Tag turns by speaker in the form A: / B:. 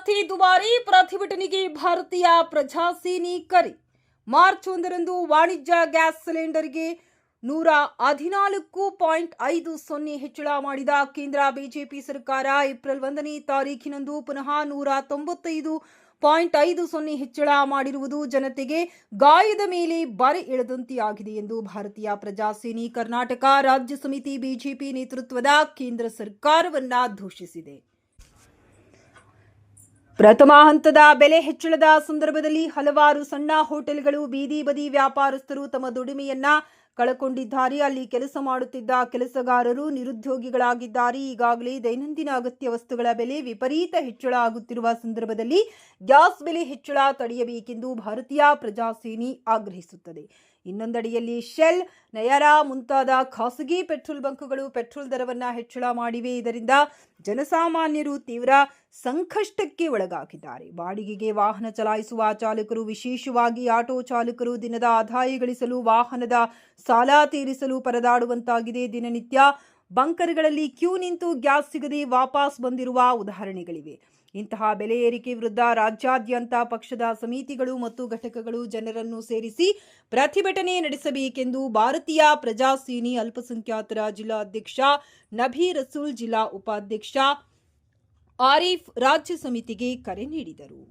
A: ಅತಿ ದುಬಾರಿ ಪ್ರತಿಭಟನೆಗೆ ಭಾರತೀಯ ಪ್ರಜಾಸೇನೆ ಕರೆ. ಮಾರ್ಚ್ 1ರಂದು ವಾಣಿಜ್ಯ ಗ್ಯಾಸ್ ಸಿಲಿಂಡರ್ಗೆ 114.50 ಹೆಚ್ಚಳ ಮಾಡಿದ ಕೇಂದ್ರ ಬಿಜೆಪಿ ಸರ್ಕಾರ ಏಪ್ರಿಲ್ 1ನೇ ತಾರೀಖಿನಂದು ಪುನಃ 195.50 ಹೆಚ್ಚಳ ಮಾಡಿರುವುದು ಜನತೆಗೆ ಗಾಯದ ಮೇಲೆ ಬರೆ ಎಳೆದಂತೆಯಾಗಿದೆ ಎಂದು ಭಾರತೀಯ ಪ್ರಜಾಸೇನೆ ಕರ್ನಾಟಕ ರಾಜ್ಯ ಸಮಿತಿ ಬಿಜೆಪಿ ನೇತೃತ್ವದ ಕೇಂದ್ರ ಸರ್ಕಾರವನ್ನ ದೂಷಿಸಿದೆ. ಪ್ರಥಮ ಹಂತದ ಬೆಲೆ ಹೆಚ್ಚಳದ ಸಂದರ್ಭದಲ್ಲಿ ಹಲವಾರು ಸಣ್ಣ ಹೋಟೆಲ್ಗಳು, ಬೀದಿ ಬದಿ ವ್ಯಾಪಾರಸ್ಥರು ತಮ್ಮ ದುಡಿಮೆಯನ್ನ ಕಳಕೊಂಡಿದ್ದಾರೆ. ಅಲ್ಲಿ ಕೆಲಸ ಮಾಡುತ್ತಿದ್ದ ಕೆಲಸಗಾರರು ನಿರುದ್ಯೋಗಿಗಳಾಗಿದ್ದಾರೆ. ಈಗಾಗಲೇ ದೈನಂದಿನ ಅಗತ್ಯ ವಸ್ತುಗಳ ಬೆಲೆ ವಿಪರೀತ ಹೆಚ್ಚಳ ಆಗುತ್ತಿರುವ ಸಂದರ್ಭದಲ್ಲಿ ಗ್ಯಾಸ್ ಬೆಲೆ ಹೆಚ್ಚಳ ತಡೆಯಬೇಕೆಂದು ಭಾರತೀಯ ಪ್ರಜಾಸೇನೆ ಆಗ್ರಹಿಸುತ್ತದೆ. ಇನ್ನೊಂದೆಡೆಯಲ್ಲಿ ಶೆಲ್, ನಯರಾ ಮುಂತಾದ ಖಾಸಗಿ ಪೆಟ್ರೋಲ್ ಬಂಕ್ಗಳು ಪೆಟ್ರೋಲ್ ದರವನ್ನು ಹೆಚ್ಚಳ ಮಾಡಿವೆ. ಇದರಿಂದ ಜನಸಾಮಾನ್ಯರು ತೀವ್ರ ಸಂಕಷ್ಟಕ್ಕೆ ಒಳಗಾಗಿದ್ದಾರೆ. ಬಾಡಿಗೆಗೆ ವಾಹನ ಚಲಾಯಿಸುವ ಚಾಲಕರು, ವಿಶೇಷವಾಗಿ ಆಟೋ ಚಾಲಕರು ದಿನದ ಆದಾಯ ಗಳಿಸಲು ವಾಹನದ ಸಾಲ ತೀರಿಸಲು ಪರದಾಡುವಂತಾಗಿದೆ. ದಿನನಿತ್ಯ ಬಂಕರ್ಗಳಲ್ಲಿ ಕ್ಯೂ ನಿಂತು ಗ್ಯಾಸ್ ಸಿಗದೆ ವಾಪಸ್ ಬಂದಿರುವ ಉದಾಹರಣೆಗಳಿವೆ. ಇಂತಹ ಬೆಲೆ ಏರಿಕೆ ವಿರುದ್ಧ ರಾಜ್ಯಾದ್ಯಂತ ಪಕ್ಷದ ಸಮಿತಿಗಳು ಮತ್ತು ಘಟಕಗಳು ಜನರನ್ನು ಸೇರಿಸಿ ಪ್ರತಿಭಟನೆ ನಡೆಸಬೇಕೆಂದು ಭಾರತೀಯ ಪ್ರಜಾಸೇನೆ ಅಲ್ಪಸಂಖ್ಯಾತರ ಜಿಲ್ಲಾ ಅಧ್ಯಕ್ಷ ನಬಿ ರಸೂಲ್, ಜಿಲ್ಲಾ ಉಪಾಧ್ಯಕ್ಷ ಆರಿಫ್ ರಾಜ್ಯ ಸಮಿತಿಗೆ ಕರೆ ನೀಡಿದರು.